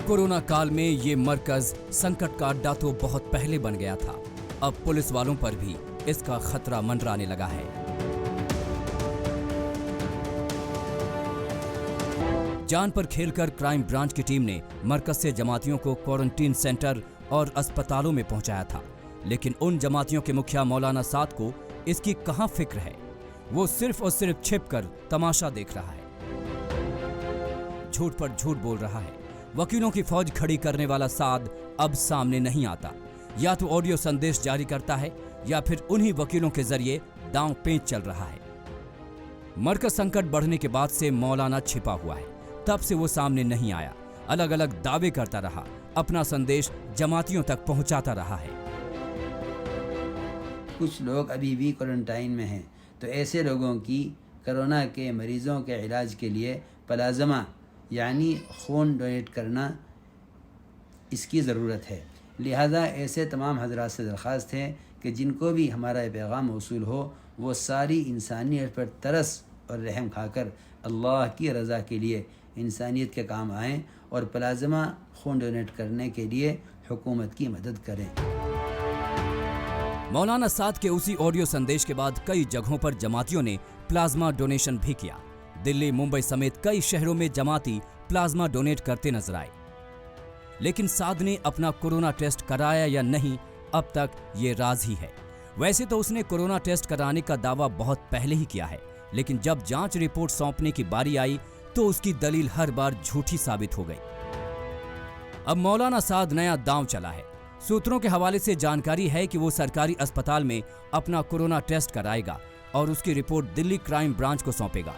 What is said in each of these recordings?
Corona काल में ये मरकज संकट का अड्डा तो बहुत पहले बन गया था। अब पुलिस वालों पर भी इसका खतरा मंडराने लगा है। जान पर खेलकर क्राइम ब्रांच की टीम ने मरकज से जमातियों को क्वारंटीन सेंटर और अस्पतालों में पहुंचाया था, लेकिन उन जमातियों के मुखिया मौलाना साद को इसकी कहां फिक्र है। वो सिर्फ और सिर्फ छिपकर तमाशा देख रहा है, झूठ पर झूठ बोल रहा है। वकीलों की फौज खड़ी करने वाला साद अब सामने नहीं आता। या तो ऑडियो संदेश जारी करता है या फिर उन्हीं वकीलों के जरिए दांव पेंच चल रहा है। मरकज संकट बढ़ने के बाद से मौलाना छिपा हुआ है, तब से वो सामने नहीं आया। अलग अलग दावे करता रहा, अपना संदेश जमातियों तक पहुंचाता रहा है। कुछ लोग अभी भी क्वारंटाइन में हैं, तो ऐसे लोगों की कोरोना के मरीजों के इलाज के लिए प्लाज्मा यानी खून डोनेट करना इसकी ज़रूरत है। लिहाजा ऐसे तमाम हजरात से दरख्वास्त है कि जिनको भी हमारा ये पैगाम मौसूल हो, वो सारी इंसानियत पर तरस और रहम खाकर अल्लाह की रज़ा के लिए इंसानियत के काम आएँ और प्लाज्मा खून डोनेट करने के लिए हुकूमत की मदद करें। मौलाना साद के उसी ऑडियो संदेश के बाद कई जगहों पर जमातियों ने प्लाज्मा डोनेशन भी किया। दिल्ली, मुंबई समेत कई शहरों में जमाती प्लाज्मा डोनेट करते नजर आए। लेकिन साद ने अपना कोरोना टेस्ट कराया या नहीं, अब तक ये राज ही है। वैसे तो उसने कोरोना टेस्ट कराने का दावा बहुत पहले ही किया है, लेकिन जब जांच रिपोर्ट सौंपने की बारी आई तो उसकी दलील हर बार झूठी साबित हो गई। अब मौलाना साद नया दांव चला है। सूत्रों के हवाले से जानकारी है कि वो सरकारी अस्पताल में अपना कोरोना टेस्ट कराएगा और उसकी रिपोर्ट दिल्ली क्राइम ब्रांच को सौंपेगा।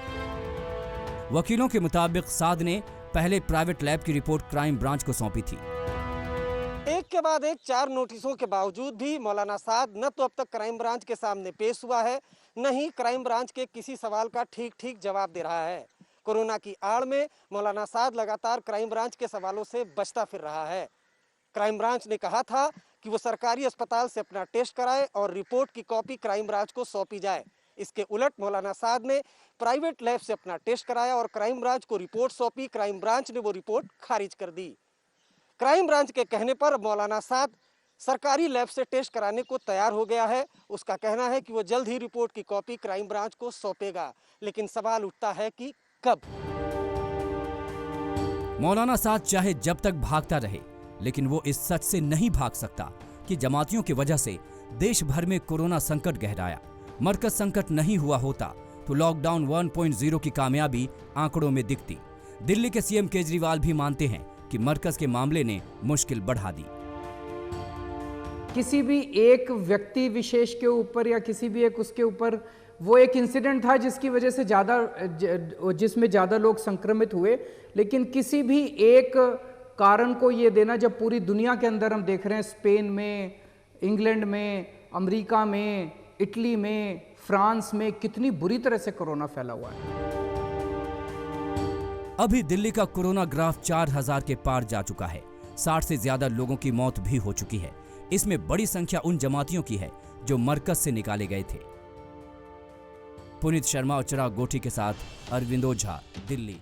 वकीलों के मुताबिक साद ने पहले प्राइवेट लैब की रिपोर्ट क्राइम ब्रांच को सौंपी थी। एक के बाद एक 4 नोटिसों के बावजूद भी मौलाना साद न तो अब तक क्राइम ब्रांच के सामने पेश हुआ है, न ही क्राइम ब्रांच के किसी सवाल का ठीक जवाब दे रहा है। कोरोना की आड़ में मौलाना साद लगातार क्राइम ब्रांच के सवालों से बचता फिर रहा है। क्राइम ब्रांच ने कहा था कि वो सरकारी अस्पताल से अपना टेस्ट कराए और रिपोर्ट की कॉपी क्राइम ब्रांच को सौंपी जाए। इसके उलट मौलाना साद ने प्राइवेट लैब से अपना टेस्ट कराया और क्राइम ब्रांच को रिपोर्ट सौंपी। क्राइम ब्रांच ने वो रिपोर्ट खारिज कर दी। क्राइम ब्रांच के कहने पर मौलाना साद सरकारी लैब से टेस्ट कराने को तैयार हो गया है। उसका कहना है कि वो जल्द ही रिपोर्ट की कॉपी क्राइम ब्रांच को सौंपेगा, लेकिन सवाल उठता है कि कब। मौलाना साद चाहे जब तक भागता रहे, लेकिन वो इस सच से नहीं भाग सकता कि जमातियों की वजह से देश भर में कोरोना संकट गहराया। मरकज संकट नहीं हुआ होता तो लॉकडाउन 1.0 की कामयाबी आंकड़ों में दिखती। दिल्ली के सीएम केजरीवाल भी मानते हैं कि मरकज के मामले ने मुश्किल बढ़ा दी। किसी भी एक व्यक्ति विशेष के ऊपर या किसी भी एक उसके ऊपर वो एक इंसिडेंट था जिसकी वजह से जिसमें ज़्यादा लोग संक्रमित हुए, लेकिन किसी भी एक कारण को ये देना, जब पूरी दुनिया के अंदर हम देख रहे हैं, स्पेन में, इंग्लैंड में, अमेरिका में, इटली में, फ्रांस में कितनी बुरी तरह से कोरोना फैला हुआ है। अभी दिल्ली का कोरोना ग्राफ 4000 के पार जा चुका है। 60 से ज्यादा लोगों की मौत भी हो चुकी है। इसमें बड़ी संख्या उन जमातियों की है जो मरकज से निकाले गए थे। पुनीत शर्मा और चिराग गोठी के साथ अरविंद ओझा, दिल्ली।